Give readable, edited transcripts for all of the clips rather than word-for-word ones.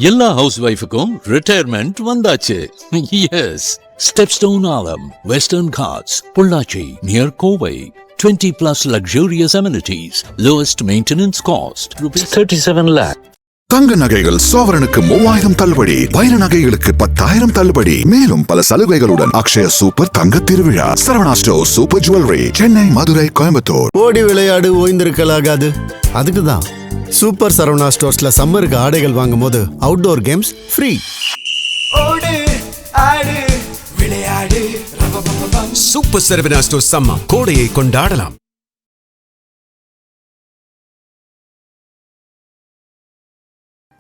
எல்லா ஹவுஸ் ஒய்ஃபுக்கும் ரிட்டையர்மெண்ட் வந்தாச்சு. Yes, Stepstone Aalam, Western Ghats, Pollachi near Kovai. 20+ luxurious amenities, lowest maintenance cost, ₹37 lakh. தங்க நகைகள் சோவரனுக்கு 3000 தள்ளுபடி, வைர நகைகளுக்கு 10,000 தள்ளுபடி, மேலும் பல சலுகைகளுடன் அக்ஷய சூப்பர் தங்க திருவிழா. Saravana store super jewellery, Chennai, Madurai, Coimbatore. ஓடி விளையாடு, ஓய்ந்திருக்கலாகாது. அதுக்கு தான் சூப்பர் சரவணா ஸ்டோர்ஸ்ல சம்மருக்கு ஆடைகள் வாங்கும் போது அவுட்டோர் கேம்ஸ் ஃப்ரீ. ஓடு ஆடு விளையாடு. சூப்பர் சரவணா ஸ்டோர்ஸ் சம்மா கோடையை கொண்டாடலாம்.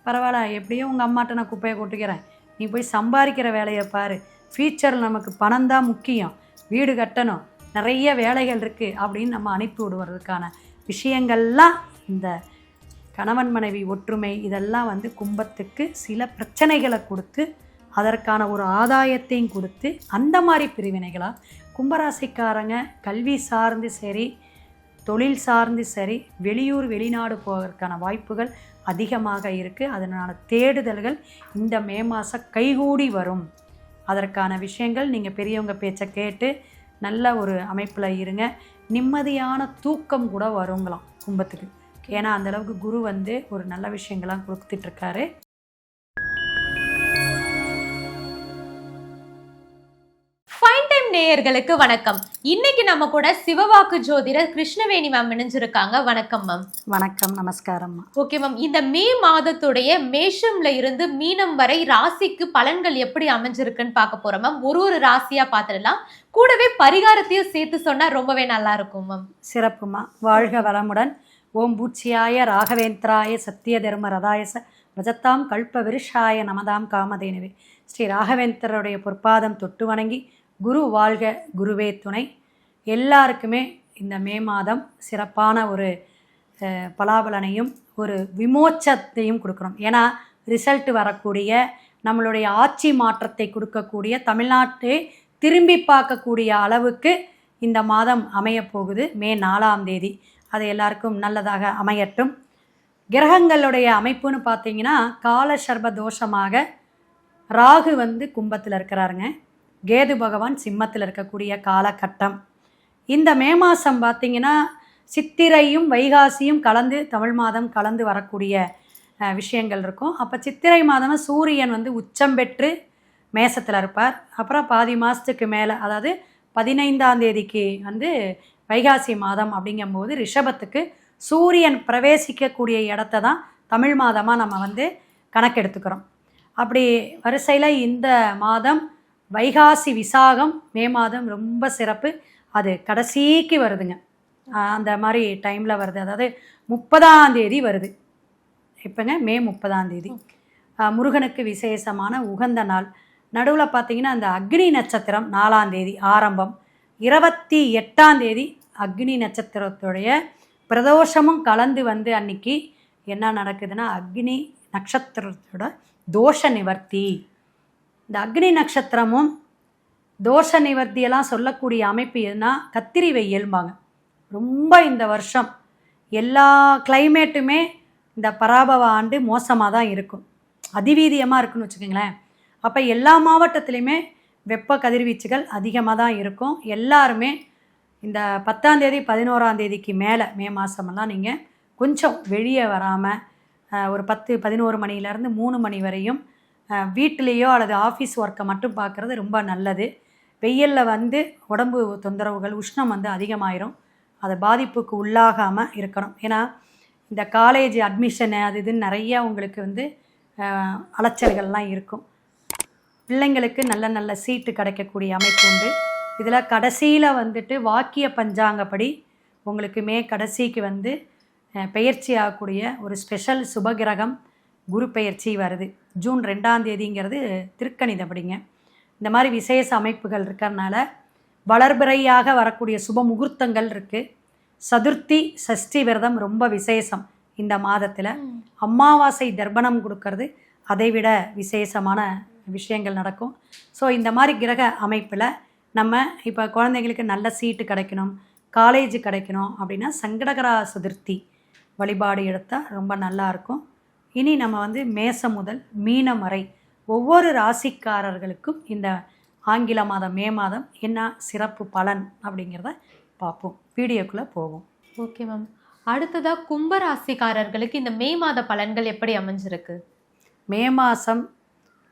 பரவாயில்ல, எப்படியும் உங்கள் அம்மாட்ட நான் குப்பையை கொட்டுக்கிறேன், நீ போய் சம்பாதிக்கிற வேலையை பாரு, ஃபியூச்சரில் நமக்கு பணம் தான் முக்கியம், வீடு கட்டணும், நிறைய வேலைகள் இருக்குது அப்படின்னு நம்ம அனுப்பி விடுவதற்கான விஷயங்கள்லாம் இந்த கணவன் மனைவி ஒற்றுமை இதெல்லாம் வந்து கும்பத்துக்கு சில பிரச்சனைகளை கொடுத்து அதற்கான ஒரு ஆதாயத்தையும் கொடுத்து அந்த மாதிரி பிரிவினைகளாக கும்பராசிக்காரங்க கல்வி சார்ந்து சரி, தொழில் சார்ந்து சரி, வெளியூர் வெளிநாடு போவதற்கான வாய்ப்புகள் அதிகமாக இருக்குது. அதனால் தேடுதல்கள் இந்த மே மாதம் கைகூடி வரும். அதற்கான விஷயங்கள் நீங்கள் பெரியவங்க பேச்சை கேட்டு நல்ல ஒரு அமைப்பில் இருங்க. நிம்மதியான தூக்கம் கூட வருங்களாம் கும்பத்துக்கு. ஏன்னா அந்தளவுக்கு குரு வந்து ஒரு நல்ல விஷயங்கள்லாம் கொடுத்துட்ருக்காரு. நேயர்களுக்கு வணக்கம். இன்னைக்கு நம்ம கூட சிவவாக்கு ஜோதிடர் கிருஷ்ணவேணி மேம் இணைஞ்சிருக்காங்க. வணக்கம் மேம். வணக்கம், நமஸ்காரம். ஓகே மேம், இந்த மே மாதத்துடைய மேஷம்ல இருந்து மீனம் வரை ராசிக்கு பலன்கள் எப்படி அமைஞ்சிருக்குன்னு பார்க்க போறோம் மேம். ஒரு ராசியா பார்த்துடலாம். கூடவே பரிகாரத்தையும் சேர்த்து சொன்னா ரொம்பவே நல்லா இருக்கும் மேம். சிறப்புமா. வாழ்க வளமுடன். ஓம் பூச்சியாய ராகவேந்திராய சத்திய தர்ம ரதாயச வஜத்தாம் கல்ப விருஷாய நமதாம் காமதேனுவே. ஸ்ரீ ராகவேந்திரருடைய பொற்பாதம் தொட்டு வணங்கி குரு வாழ்க, குருவே துணை. எல்லாருக்குமே இந்த மே மாதம் சிறப்பான ஒரு பலாபலனையும் ஒரு விமோச்சத்தையும் கொடுக்குறோம். ஏன்னா ரிசல்ட் வரக்கூடிய, நம்மளுடைய ஆட்சி மாற்றத்தை கொடுக்கக்கூடிய, தமிழ்நாட்டை திரும்பி பார்க்கக்கூடிய அளவுக்கு இந்த மாதம் அமையப்போகுது. மே 4ஆம் தேதி. அது எல்லாருக்கும் நல்லதாக அமையட்டும். கிரகங்களுடைய அமைப்புன்னு பார்த்தீங்கன்னா கால சர்ப தோஷமாக ராகு வந்து கும்பத்தில் இருக்கிறாருங்க, கேது பகவான் சிம்மத்தில் இருக்கக்கூடிய காலகட்டம். இந்த மே மாதம் பார்த்திங்கன்னா சித்திரையும் வைகாசியும் கலந்து தமிழ் மாதம் கலந்து வரக்கூடிய விஷயங்கள் இருக்கும். அப்போ சித்திரை மாதம் சூரியன் வந்து உச்சம் பெற்று மேசத்தில் இருப்பார். அப்புறம் பாதி மாதத்துக்கு மேலே, அதாவது 15ஆம் தேதிக்கு வந்து வைகாசி மாதம் அப்படிங்கும்போது ரிஷபத்துக்கு சூரியன் பிரவேசிக்கக்கூடிய இடத்த தான் தமிழ் மாதமாக நம்ம வந்து கணக்கெடுத்துக்கிறோம். அப்படி வரிசையில் இந்த மாதம் வைகாசி விசாகம் மே மாதம் ரொம்ப சிறப்பு. அது கடைசிக்கு வருதுங்க, அந்த மாதிரி டைமில் வருது. அதாவது 30ஆம் தேதி வருது. இப்போங்க மே 30ஆம் தேதி முருகனுக்கு விசேஷமான உகந்த நாள். நடுவில் பார்த்திங்கன்னா அந்த அக்னி நட்சத்திரம் 4ஆம் தேதி ஆரம்பம். 28ஆம் தேதி அக்னி நட்சத்திரத்துடைய பிரதோஷமும் கலந்து வந்து அன்னைக்கு என்ன நடக்குதுன்னா அக்னி நட்சத்திரத்தோட தோஷ நிவர்த்தி. இந்த அக்னி நட்சத்திரமும் தோஷ நிவர்த்தியெல்லாம் சொல்லக்கூடிய அமைப்பு எதுனா கத்திரி வெயில்பாங்க. ரொம்ப இந்த வருஷம் எல்லா கிளைமேட்டுமே இந்த பராபவ ஆண்டு மோசமாக தான் இருக்கும், அதிவீதியமாக இருக்குன்னு வச்சுக்கோங்களேன். அப்போ எல்லா மாவட்டத்துலேயுமே வெப்ப கதிர்வீச்சுகள் அதிகமாக தான் இருக்கும். எல்லாருமே இந்த 10ஆம் தேதி 11ஆம் தேதிக்கு மேலே மே மாதமெல்லாம் நீங்கள் கொஞ்சம் வெளியே வராமல் ஒரு 10-11 மணிலேருந்து 3 மணி வரையும் வீட்டிலேயோ அல்லது ஆஃபீஸ் ஒர்க்கை மட்டும் பார்க்குறது ரொம்ப நல்லது. வெயிலில் வந்து உடம்பு தொந்தரவுகள், உஷ்ணம் வந்து அதிகமாயிரும். அதை பாதிப்புக்கு உள்ளாகாமல் இருக்கணும். ஏன்னா இந்த காலேஜ் அட்மிஷனு அது இதுன்னு நிறையா உங்களுக்கு வந்து அலைச்சல்கள்லாம் இருக்கும். பிள்ளைங்களுக்கு நல்ல நல்ல சீட்டு கிடைக்கக்கூடிய அமைப்பு உண்டு. இதில் கடைசியில் வந்துட்டு வாக்கிய பஞ்சாங்கப்படி உங்களுக்கு மே கடைசிக்கு வந்து பெயர்ச்சி ஆகக்கூடிய ஒரு ஸ்பெஷல் சுபகிரகம் குரு பெயர்ச்சி வருது. ஜூன் 2ஆம் தேதிங்கிறது திருக்கணிதப்படிங்க. இந்த மாதிரி விசேஷ அமைப்புகள் இருக்கிறதுனால வளர்பிறையாக வரக்கூடிய சுப முகூர்த்தங்கள் இருக்குது. சதுர்த்தி சஷ்டி விரதம் ரொம்ப விசேஷம் இந்த மாதத்தில். அமாவாசை தர்ப்பணம் கொடுக்கறது அதைவிட விசேஷமான விஷயங்கள் நடக்கும். ஸோ இந்த மாதிரி கிரக அமைப்பில் நம்ம இப்போ குழந்தைங்களுக்கு நல்ல சீட்டு கிடைக்கணும், காலேஜ் கிடைக்கணும் அப்படின்னா சங்கடகரா சதுர்த்தி வழிபாடு எடுத்தால் ரொம்ப நல்லாயிருக்கும். இனி நம்ம வந்து மேசம் முதல் மீனம் வரை ஒவ்வொரு ராசிக்காரர்களுக்கும் இந்த ஆங்கில மாதம் மே மாதம் என்ன சிறப்பு பலன் அப்படிங்கிறத பார்ப்போம். வீடியோக்குள்ளே போவோம். Okay ma'am. அடுத்ததாக கும்பராசிக்காரர்களுக்கு இந்த மே மாத பலன்கள் எப்படி அமைஞ்சிருக்கு? மே மாதம்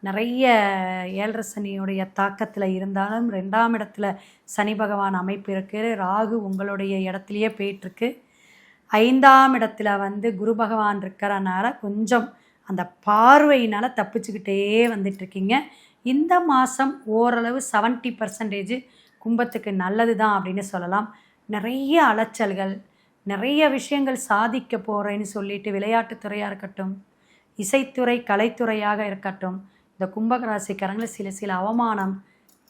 நிறைய ஏழரை சனியுடைய தாக்கத்தில் இருந்தாலும் 2ஆம் இடத்துல சனி பகவான் அமைப்பு இருக்குது. ராகு உங்களுடைய இடத்துலையே போயிட்டுருக்கு. 5ஆம் இடத்துல வந்து குரு பகவான் இருக்கிறனால கொஞ்சம் அந்த பார்வையினால் தப்பிச்சுக்கிட்டே வந்துட்டுருக்கீங்க. இந்த மாதம் ஓரளவு 70% கும்பத்துக்கு நல்லது தான் அப்படின்னு சொல்லலாம். நிறைய அலைச்சல்கள், நிறைய விஷயங்கள் சாதிக்க போகிறேன்னு சொல்லிட்டு விளையாட்டுத்துறையாக இருக்கட்டும், இசைத்துறை கலைத்துறையாக இருக்கட்டும், இந்த கும்பராசிக்காரங்களை சில அவமானம்,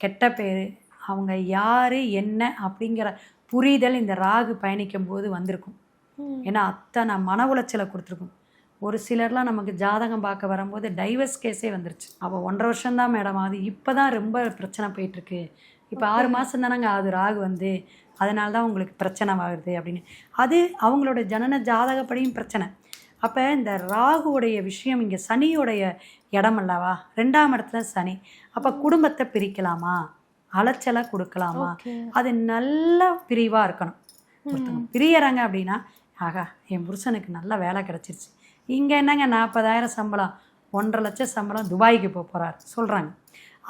கெட்ட பேர், அவங்க யார் என்ன அப்படிங்கிற புரிதல் இந்த ராகு பயணிக்கும் போது வந்திருக்கும். ஏன்னா அத்தனை மன உளைச்சலை கொடுத்துருக்கும். ஒரு சிலர்லாம் நமக்கு ஜாதகம் பார்க்க வரும்போது டைவர்ஸ் கேஸே வந்துருச்சு. அப்போ 1.5 வருஷம்தான் மேடம் ஆகுது, இப்போ தான் ரொம்ப பிரச்சனை போயிட்டுருக்கு, இப்போ 6 மாதம் தானேங்க அது ராகு வந்து, அதனால தான் உங்களுக்கு பிரச்சனை ஆகுது அப்படின்னு. அது அவங்களோட ஜனன ஜாதகப்படியும் பிரச்சனை. அப்போ இந்த ராகுவுடைய விஷயம் இங்கே சனியோடைய இடம் அல்லவா, 2ஆம் இடத்துல சனி. அப்போ குடும்பத்தை பிரிக்கலாமா, அலைச்சலை கொடுக்கலாமா, அது நல்ல பிரிவாக இருக்கணும். ஒருத்தவங்க பிரியறாங்க அப்படின்னா, ஆகா என் புருஷனுக்கு நல்ல வேலை கிடச்சிருச்சு, இங்கே என்னங்க 40,000 சம்பளம், 1.5 லட்சம் சம்பளம், துபாய்க்கு போகிறார் சொல்கிறாங்க.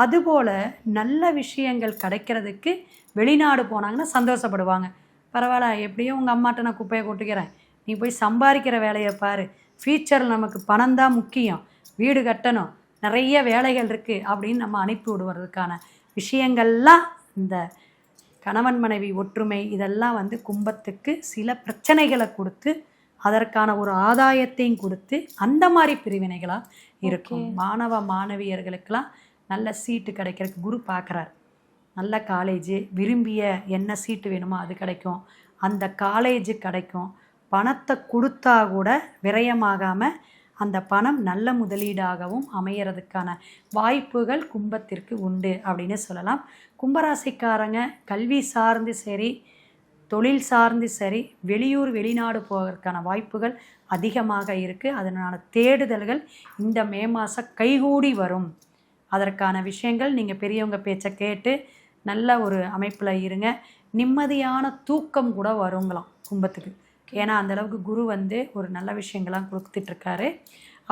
அதுபோல் நல்ல விஷயங்கள் கிடைக்கிறதுக்கு வெளிநாடு போனாங்கன்னா சந்தோஷப்படுவாங்க. பரவாயில்ல, எப்படியும் உங்கள் அம்மாட்ட நான் குப்பையை கொட்டுக்கிறேன், நீ போய் சம்பாதிக்கிற வேலையை பாரு, ஃபியூச்சரில் நமக்கு பணம் தான் முக்கியம், வீடு கட்டணும், நிறைய வேலைகள் இருக்குது அப்படின்னு நம்ம அனுப்பி விடுவதற்கான விஷயங்கள்லாம் இந்த கணவன் மனைவி ஒற்றுமை இதெல்லாம் வந்து கும்பத்துக்கு சில பிரச்சனைகளை கொடுத்து அதற்கான ஒரு ஆதாயத்தையும் கொடுத்து அந்த மாதிரி பிரிவினைகளாக இருக்கும். மாணவ மாணவியர்களுக்கெல்லாம் நல்ல சீட்டு கிடைக்கிறதுக்கு குரு பார்க்குறார். நல்ல காலேஜு, விரும்பிய என்ன சீட்டு வேணுமோ அது கிடைக்கும், அந்த காலேஜு கிடைக்கும். பணத்தை கொடுத்தா கூட விரயமாகாமல் அந்த பணம் நல்ல முதலீடாகவும் அமையறதுக்கான வாய்ப்புகள் கும்பத்திற்கு உண்டு அப்படின்னு சொல்லலாம். கும்பராசிக்காரங்க கல்வி சார்ந்து சரி, தொழில் சார்ந்து சரி, வெளியூர் வெளிநாடு போவதற்கான வாய்ப்புகள் அதிகமாக இருக்குது. அதனால தேடுதல்கள் இந்த மே மாதம் கைகூடி வரும். அதற்கான விஷயங்கள் நீங்கள் பெரியவங்க பேச்சை கேட்டு நல்ல ஒரு அமைப்பில் இருங்க. நிம்மதியான தூக்கம் கூட வருங்களாம் கும்பத்துக்கு. ஏன்னா அந்தளவுக்கு குரு வந்து ஒரு நல்ல விஷயங்கள்லாம் கொடுத்துட்ருக்காரு.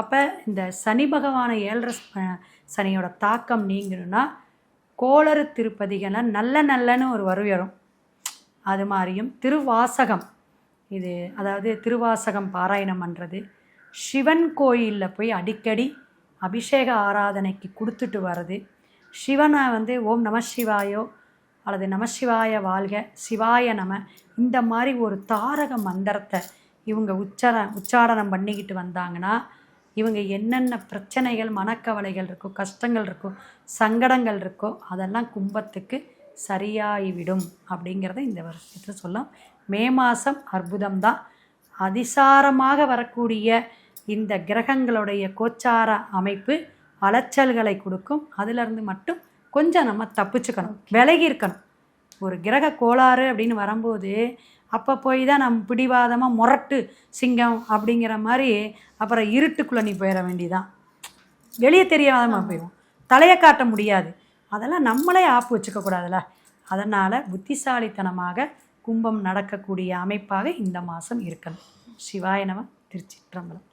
அப்போ இந்த சனி பகவான 7.5 சனியோட தாக்கம் நீங்கணும்னா கோளறு திருப்பதிகளை நல்லன்னு ஒரு வரும். அது மாதிரியும் திருவாசகம், இது அதாவது திருவாசகம் பாராயணம் பண்ணுறது, சிவன் கோயிலில் போய் அடிக்கடி அபிஷேக ஆராதனைக்கு கொடுத்துட்டு வர்றது, சிவனை வந்து ஓம் நம சிவாயோ அல்லது நமசிவாய வாழ்க, சிவாய நம, இந்த மாதிரி ஒரு தாரக மந்திரத்தை இவங்க உச்சாரணம் பண்ணிக்கிட்டு வந்தாங்கன்னா இவங்க என்னென்ன பிரச்சனைகள், மனக்கவலைகள் இருக்கோ, கஷ்டங்கள் இருக்கோ, சங்கடங்கள் இருக்கோ அதெல்லாம் கும்பத்துக்கு சரியாகிவிடும் அப்படிங்கிறத இந்த வருஷத்தில் சொல்லலாம். மே மாதம் அற்புதம்தான். அதிசாரமாக வரக்கூடிய இந்த கிரகங்களுடைய கோச்சார அமைப்பு அலைச்சல்களை கொடுக்கும். அதிலிருந்து மட்டும் கொஞ்சம் நம்ம தப்பிச்சுக்கணும், விலகி இருக்கணும். ஒரு கிரக கோளாறு அப்படின்னு வரும்போது அப்போ போய் தான் நம்ம பிடிவாதமாக முரட்டு சிங்கம் அப்படிங்கிற மாதிரி அப்புறம் இருட்டுக்குள்ளே நீ போயிட வேண்டியதான், வெளியே தெரியாதமாக போயிடும், தலையை காட்ட முடியாது. அதெல்லாம் நம்மளே ஆப்பு வச்சுக்கக்கூடாதுல்ல. அதனால் புத்திசாலித்தனமாக கும்பம் நடக்கக்கூடிய அமைப்பாக இந்த மாதம் இருக்கணும். சிவாய நம. திருச்சிற்றம்பலம்.